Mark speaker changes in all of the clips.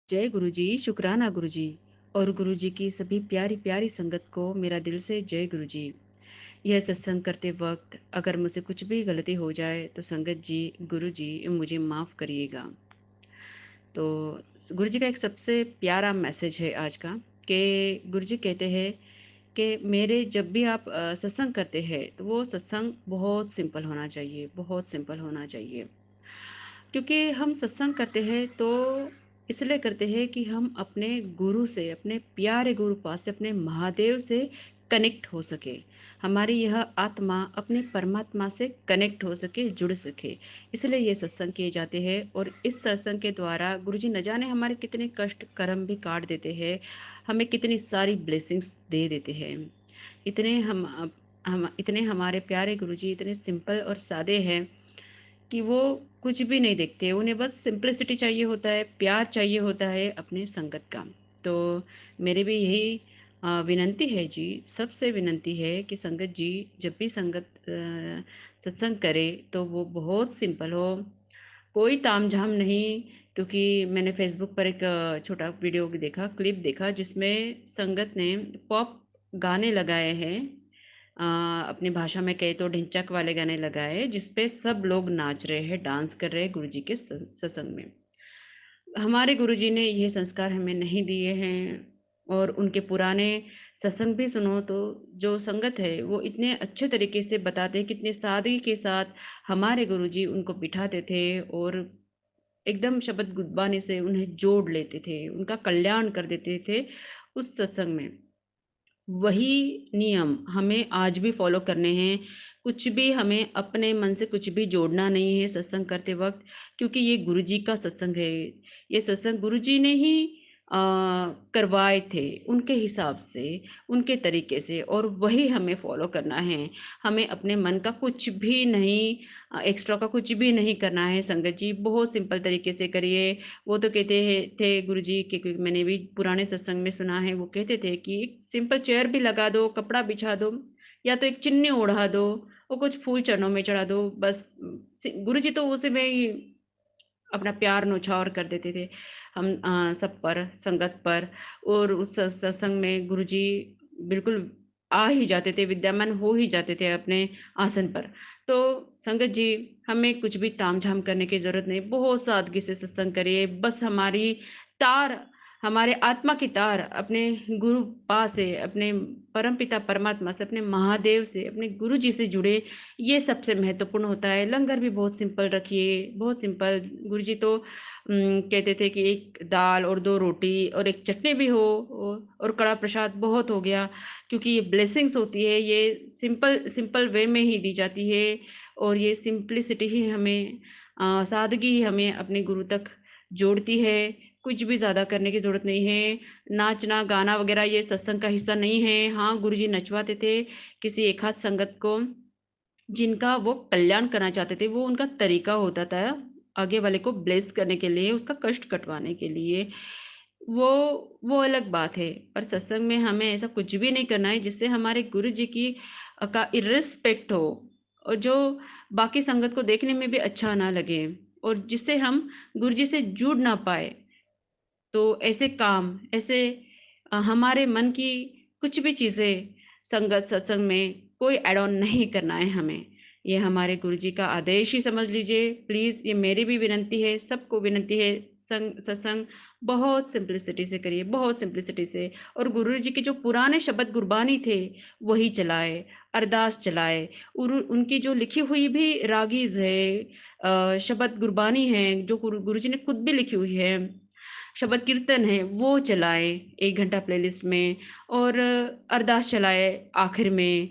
Speaker 1: जय गुरु जी, शुक्राना गुरु जी। और गुरु जी की सभी प्यारी प्यारी संगत को मेरा दिल से जय गुरु जी। यह सत्संग करते वक्त अगर मुझसे कुछ भी गलती हो जाए तो संगत जी, गुरु जी मुझे माफ़ करिएगा। तो गुरु जी का एक सबसे प्यारा मैसेज है आज का कि गुरु जी कहते हैं कि मेरे जब भी आप सत्संग करते हैं तो वो सत्संग बहुत सिंपल होना चाहिए, बहुत सिंपल होना चाहिए। क्योंकि हम सत्संग करते हैं तो इसलिए करते हैं कि हम अपने गुरु से, अपने प्यारे गुरु पास से, अपने महादेव से कनेक्ट हो सके। हमारी यह आत्मा अपने परमात्मा से कनेक्ट हो सके, जुड़ सके। इसलिए ये सत्संग किए जाते हैं और इस सत्संग के द्वारा गुरुजी न जाने हमारे कितने कष्ट कर्म भी काट देते हैं, हमें कितनी सारी ब्लेसिंग्स दे देते हैं। इतने हम इतने हमारे प्यारे गुरुजी इतने सिंपल और सादे हैं कि वो कुछ भी नहीं देखते, उन्हें बस सिंपलिसिटी चाहिए होता है, प्यार चाहिए होता है अपने संगत का। तो मेरी भी यही विनंती है जी, सबसे विनंती है कि संगत जी जब भी सत्संग करे तो वो बहुत सिंपल हो, कोई तामझाम नहीं। क्योंकि मैंने फेसबुक पर एक छोटा वीडियो देखा, क्लिप देखा जिसमें संगत ने पॉप गाने लगाए हैं, अपनी भाषा में कहे तो ढिंचक वाले गाने लगाए जिस पे सब लोग नाच रहे हैं, डांस कर रहे हैं गुरुजी के सत्संग में। हमारे गुरुजी ने ये संस्कार हमें नहीं दिए हैं। और उनके पुराने सत्संग भी सुनो तो जो संगत है वो इतने अच्छे तरीके से बताते हैं, कितने सादगी के साथ हमारे गुरुजी उनको बिठाते थे और एकदम शब्द गुरबानी से उन्हें जोड़ लेते थे, उनका कल्याण कर देते थे उस सत्संग में। वही नियम हमें आज भी फॉलो करने हैं। कुछ भी हमें अपने मन से कुछ भी जोड़ना नहीं है सत्संग करते वक़्त, क्योंकि ये गुरुजी का सत्संग है। ये सत्संग गुरुजी ने ही करवाए थे उनके हिसाब से, उनके तरीके से, और वही हमें फॉलो करना है। हमें अपने मन का कुछ भी नहीं, एक्स्ट्रा का कुछ भी नहीं करना है संगत जी, बहुत सिंपल तरीके से करिए। वो तो कहते हैं थे गुरुजी के, क्योंकि मैंने भी पुराने सत्संग में सुना है, वो कहते थे कि एक सिंपल चेयर भी लगा दो, कपड़ा बिछा दो, या तो एक चुन्नी ओढ़ा दो और कुछ फूल चरणों में चढ़ा दो, बस। गुरुजी तो उसी में ही अपना प्यार न्योछावर कर देते थे हम सब पर, संगत पर। और उस सत्संग में गुरुजी बिल्कुल आ ही जाते थे, विद्यमान हो ही जाते थे अपने आसन पर। तो संगत जी, हमें कुछ भी तामझाम करने की ज़रूरत नहीं, बहुत सादगी से सत्संग करिए। बस हमारी तार, हमारे आत्मा की तार अपने गुरु पास से, अपने परमपिता परमात्मा से, अपने महादेव से, अपने गुरु जी से जुड़े, ये सबसे महत्वपूर्ण होता है। लंगर भी बहुत सिंपल रखिए, बहुत सिंपल। गुरु जी तो कहते थे कि एक दाल और 2 रोटी और एक चटनी भी हो, और कड़ा प्रसाद बहुत हो गया। क्योंकि ये ब्लेसिंग्स होती है, ये सिंपल सिंपल वे में ही दी जाती है। और ये सिंप्लिसिटी ही हमें, सादगी ही हमें अपने गुरु तक जोड़ती है। कुछ भी ज़्यादा करने की ज़रूरत नहीं है। नाचना गाना वगैरह ये सत्संग का हिस्सा नहीं है। हाँ, गुरु जी नचवाते थे किसी एक आध संगत को, जिनका वो कल्याण करना चाहते थे, वो उनका तरीका होता था आगे वाले को ब्लेस करने के लिए, उसका कष्ट कटवाने के लिए। वो वो अलग बात है। पर सत्संग में हमें ऐसा कुछ भी नहीं करना है जिससे हमारे गुरु जी की का इर्रिस्पेक्ट हो, और जो बाकी संगत को देखने में भी अच्छा ना लगे, और जिससे हम गुरु जी से जुड़ ना पाए। तो ऐसे काम, ऐसे हमारे मन की कुछ भी चीज़ें संगत सत्संग में कोई ऐड ऑन नहीं करना है हमें। ये हमारे गुरुजी का आदेश ही समझ लीजिए। प्लीज़, ये मेरी भी विनंती है, सबको विनंती है, सत्संग बहुत सिंप्लिसिटी से करिए, बहुत सिंप्लिसिटी से। और गुरु जी के जो पुराने शब्द गुरबानी थे वही चलाए, अरदास चलाए। उनकी जो लिखी हुई भी रागीज़ है, शब्द गुरबानी है जो गुरु जी ने खुद भी लिखी हुई है, शबद कीर्तन है वो चलाएँ 1 घंटा प्लेलिस्ट में, और अरदास चलाएँ आखिर में।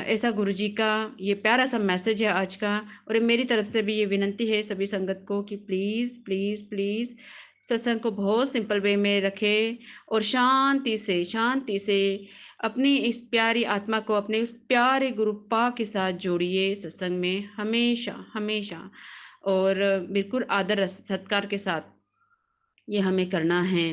Speaker 1: ऐसा गुरुजी का ये प्यारा-सा मैसेज है आज का। और ये मेरी तरफ से भी ये विनंती है सभी संगत को कि प्लीज़, प्लीज़, प्लीज़ सत्संग को बहुत सिंपल वे में रखें, और शांति से अपनी इस प्यारी आत्मा को अपने उस प्यारे गुरु पा के साथ जोड़िए सत्संग में हमेशा, हमेशा। और बिल्कुल आदर सत्कार के साथ ये हमें करना है।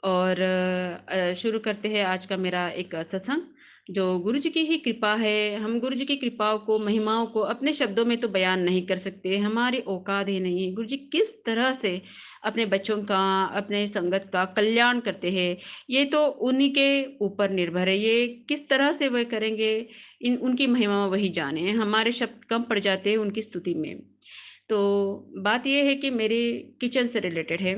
Speaker 1: और शुरू करते हैं आज का मेरा एक सत्संग। जो गुरु जी की ही कृपा है, हम गुरु जी की कृपाओं को, महिमाओं को अपने शब्दों में तो बयान नहीं कर सकते, हमारी औकात ही नहीं है। गुरु जी किस तरह से अपने बच्चों का, अपने संगत का कल्याण करते हैं, ये तो उन्हीं के ऊपर निर्भर है। ये किस तरह से वह करेंगे, इन उनकी महिमा वही जाने। हमारे शब्द कम पड़ जाते हैं उनकी स्तुति में। तो बात ये है कि मेरे किचन से रिलेटेड है।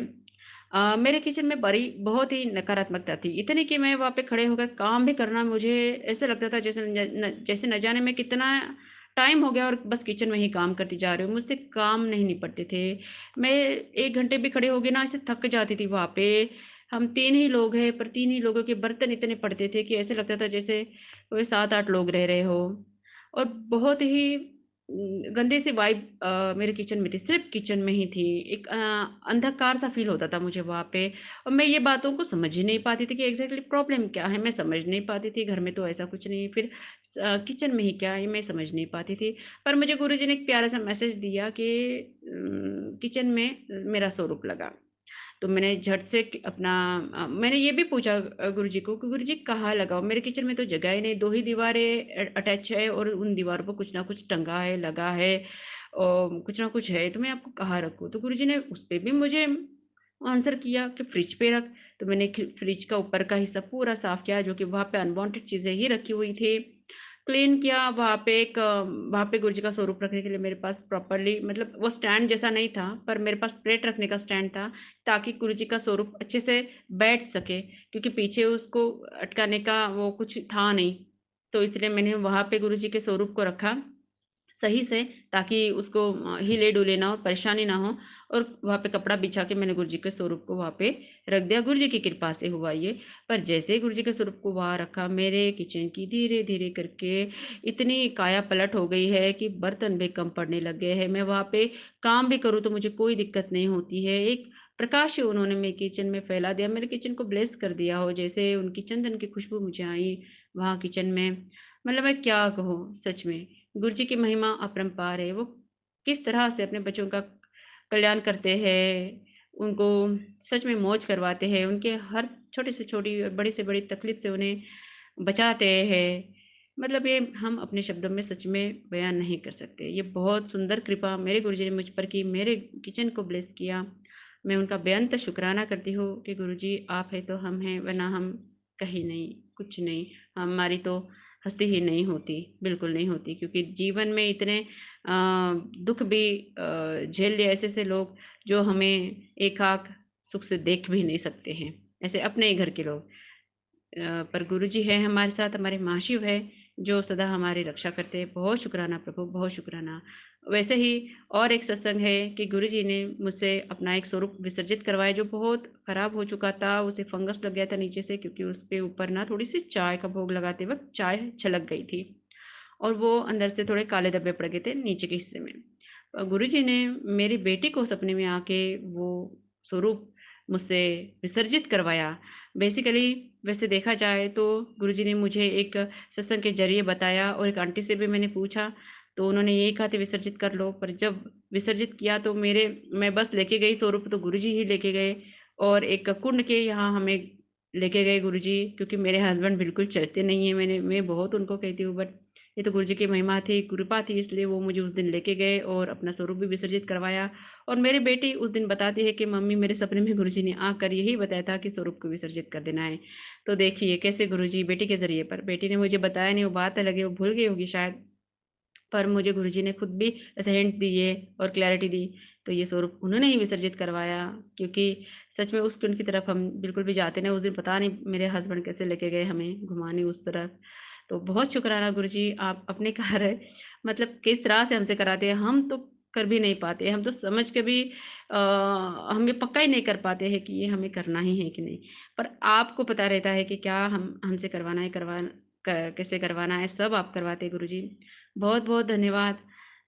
Speaker 1: मेरे किचन में बड़ी बहुत ही नकारात्मकता थी, इतनी कि मैं वहाँ पे खड़े होकर काम भी करना मुझे ऐसा लगता था जैसे न जाने मैं कितना टाइम हो गया और बस किचन में ही काम करती जा रही हूँ, मुझसे काम नहीं निपटते थे। मैं 1 घंटे भी खड़े हो गई ना, ऐसे थक जाती थी वहाँ पे। हम 3 ही लोग हैं, पर 3 ही लोगों के बर्तन इतने पड़ते थे कि ऐसे लगता था जैसे कोई 7-8 लोग रह रहे हो। और बहुत ही गंदी सी वाइब मेरे किचन में थी, सिर्फ़ किचन में ही थी। एक अंधकार सा फ़ील होता था मुझे वहाँ पे, और मैं ये बातों को समझ ही नहीं पाती थी कि एग्ज़ैक्टली प्रॉब्लम क्या है, मैं समझ नहीं पाती थी। घर में तो ऐसा कुछ नहीं है, फिर किचन में ही क्या है, मैं समझ नहीं पाती थी। पर मुझे गुरुजी ने एक प्यारा-सा मैसेज दिया कि किचन में मेरा स्वरूप लगा। तो मैंने झट से मैंने ये भी पूछा गुरुजी को कि गुरुजी कहाँ लगाऊँ? मेरे किचन में तो जगह ही नहीं, 2 ही दीवारें अटैच है और उन दीवारों पे कुछ ना कुछ टंगा है, लगा है और कुछ ना कुछ है, तो मैं आपको कहाँ रखूँ? तो गुरुजी ने उस पे भी मुझे आंसर किया कि फ्रिज पे रख। तो मैंने फ्रिज का ऊपर का हिस्सा पूरा साफ किया, जो कि वहाँ पे अनवांटेड चीज़ें ही रखी हुई थी। क्लीन किया, वहाँ पे गुरुजी का स्वरूप रखने के लिए मेरे पास प्रॉपर्ली, मतलब वो स्टैंड जैसा नहीं था, पर मेरे पास प्लेट रखने का स्टैंड था, ताकि गुरुजी का स्वरूप अच्छे से बैठ सके, क्योंकि पीछे उसको अटकाने का वो कुछ था नहीं। तो इसलिए मैंने वहाँ पे गुरुजी के स्वरूप को रखा सही से, ताकि उसको हिले-डुले ना हो, परेशानी ना हो, और वहाँ पे कपड़ा बिछा के मैंने गुरुजी के स्वरूप को वहाँ पे रख दिया। गुरुजी की कृपा से हुआ ये। पर जैसे ही गुरुजी के स्वरूप को वहाँ रखा, मेरे किचन की धीरे-धीरे करके इतनी काया-पलट हो गई है कि बर्तन भी कम पड़ने लग गए हैं। मैं वहाँ पे काम भी करूँ तो मुझे कोई दिक्कत नहीं होती है। एक प्रकाश ही उन्होंने मेरे किचन में फैला दिया, मेरे किचन को ब्लेस कर दिया हो, जैसे उनकी चंदन की खुशबू मुझे आई वहाँ किचन में। मतलब मैं क्या कहूँ सच में। गुरुजी की महिमा अपरंपार है। वो किस तरह से अपने बच्चों का कल्याण करते हैं, उनको सच में मौज करवाते हैं, उनके हर छोटी से छोटी और बड़ी से बड़ी तकलीफ से उन्हें बचाते हैं। मतलब ये हम अपने शब्दों में सच में बयान नहीं कर सकते। ये बहुत सुंदर कृपा मेरे गुरुजी ने मुझ पर की, मेरे किचन को ब्लेस किया। मैं उनका बेअंत शुकराना करती हूँ कि गुरुजी आप हैं तो हम हैं, वरना हम कहीं नहीं, कुछ नहीं। हमारी तो हँसी ही नहीं होती, बिल्कुल नहीं होती, क्योंकि जीवन में इतने दुःख भी झेल लिए ऐसे-ऐसे लोग, जो हमें एक आँख सुख से देख भी नहीं सकते हैं, ऐसे अपने ही घर के लोग। पर गुरुजी हैं हमारे साथ, हमारे महाशिव हैं, जो सदा हमारी रक्षा करते हैं। बहुत शुकराना प्रभु, बहुत शुकराना। वैसे ही और एक सत्संग है कि गुरुजी ने मुझसे अपना एक स्वरूप विसर्जित करवाया, जो बहुत खराब हो चुका था, उसे फंगस लग गया था नीचे से, क्योंकि उसपे ऊपर ना थोड़ी-सी चाय का भोग लगाते वक़्त चाय छलक गई थी और वो अंदर से थोड़े काले धब्बे पड़ गए थे नीचे के हिस्से में। गुरुजी ने मेरी बेटी को सपने में आके वो स्वरूप मुझसे विसर्जित करवाया। बेसिकली वैसे देखा जाए तो गुरुजी ने मुझे एक सत्संग के ज़रिए बताया, और एक आंटी से भी मैंने पूछा, तो उन्होंने यही कहा था विसर्जित कर लो। पर जब विसर्जित किया तो मैं बस लेके गई स्वरूप, तो गुरुजी ही लेके गए, और एक कुंड के यहाँ हमें लेके गए गुरुजी, क्योंकि मेरे हस्बैंड बिल्कुल चलते नहीं हैं। मैं बहुत उनको कहती हूँ, बट ये तो गुरुजी की महिमा थी, कृपा थी, इसलिए वो मुझे उस दिन लेके गए और अपना स्वरूप भी विसर्जित करवाया। और मेरी बेटी उस दिन बताती है कि मम्मी मेरे सपने में गुरुजी ने आकर यही बताया था कि स्वरूप को विसर्जित कर देना है। तो देखिए कैसे गुरुजी बेटी के ज़रिए, पर बेटी ने मुझे बताया नहीं, वो बात अलग है, वो भूल गई होगी शायद। पर मुझे गुरुजी ने खुद भी ऐसे हिंट दिए और क्लैरिटी दी, तो ये स्वरूप उन्होंने ही विसर्जित करवाया, क्योंकि सच में उस कुंड की तरफ हम बिल्कुल भी जाते नहीं। उस दिन पता नहीं मेरे हस्बैंड कैसे लेके गए हमें घुमाने उस तरफ। तो बहुत शुक्राना गुरुजी, आप अपने कार्य मतलब किस तरह से हमसे कराते हैं, हम तो कर भी नहीं पाते। हम तो समझ के भी हम ये पक्का ही नहीं कर पाते हैं कि ये हमें करना ही है कि नहीं। पर आपको पता रहता है कि क्या हम हमसे करवाना है, कैसे करवाना है, सब आप करवाते हैं गुरुजी। बहुत-बहुत धन्यवाद।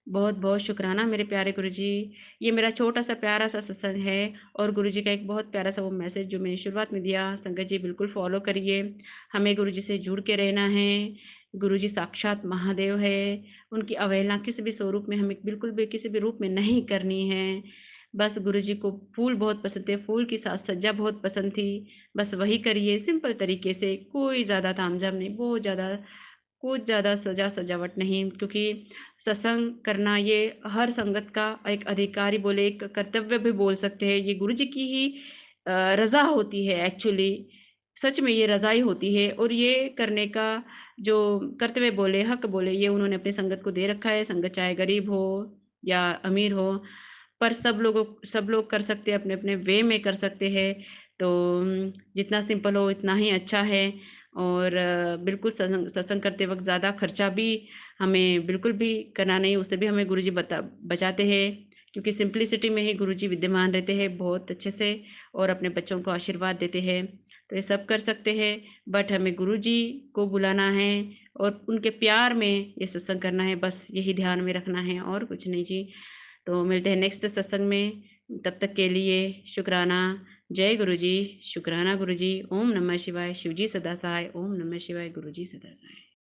Speaker 1: बहुत-बहुत शुकराना मेरे प्यारे गुरुजी। ये मेरा छोटा-सा प्यारा-सा सत्संग है, और गुरुजी का एक बहुत प्यारा-सा वो मैसेज जो मैंने शुरुआत में दिया, संगत जी बिल्कुल फ़ॉलो करिए। हमें गुरुजी से जुड़ के रहना है। गुरुजी साक्षात महादेव है। उनकी अवहेलना किसी भी स्वरूप में हमें बिल्कुल भी किसी भी रूप में नहीं करनी है। बस गुरुजी को फूल बहुत पसंद थे, फूल के साथ सज्जा बहुत पसंद थी, बस वही करिए सिंपल तरीके से, कोई ज़्यादा तामझाम नहीं, बहुत ज़्यादा कुछ ज़्यादा सजा-सजावट नहीं, क्योंकि सत्संग करना ये हर संगत का एक अधिकार ही बोले, एक कर्तव्य भी बोल सकते हैं। ये गुरु जी की ही रज़ा होती है एक्चुअली, सच में ये रज़ा ही होती है और ये करने का जो कर्तव्य बोले, हक बोले, ये उन्होंने अपनी संगत को दे रखा है। संगत चाहे गरीब हो या अमीर हो, पर सब लोग कर सकते हैं, अपने-अपने वे में कर सकते हैं। तो जितना सिंपल हो इतना ही अच्छा है और बिल्कुल सत्संग करते वक़्त ज़्यादा खर्चा भी हमें बिल्कुल भी करना नहीं, उससे भी हमें गुरुजी बचाते हैं, क्योंकि सिंप्लिसिटी में ही गुरुजी विद्यमान रहते हैं बहुत अच्छे से और अपने बच्चों को आशीर्वाद देते हैं। तो ये सब कर सकते हैं, बट हमें गुरुजी को बुलाना है और उनके प्यार में ये सत्संग करना है, बस यही ध्यान में रखना है और कुछ नहीं जी। तो मिलते हैं नेक्स्ट सत्संग में, तब तक के लिए शुक्राना। जय गुरुजी, शुक्राना गुरुजी। ओम नमः शिवाय, शिवजी सदा सहाय। ओम नमः शिवाय, गुरुजी सदा सहाय।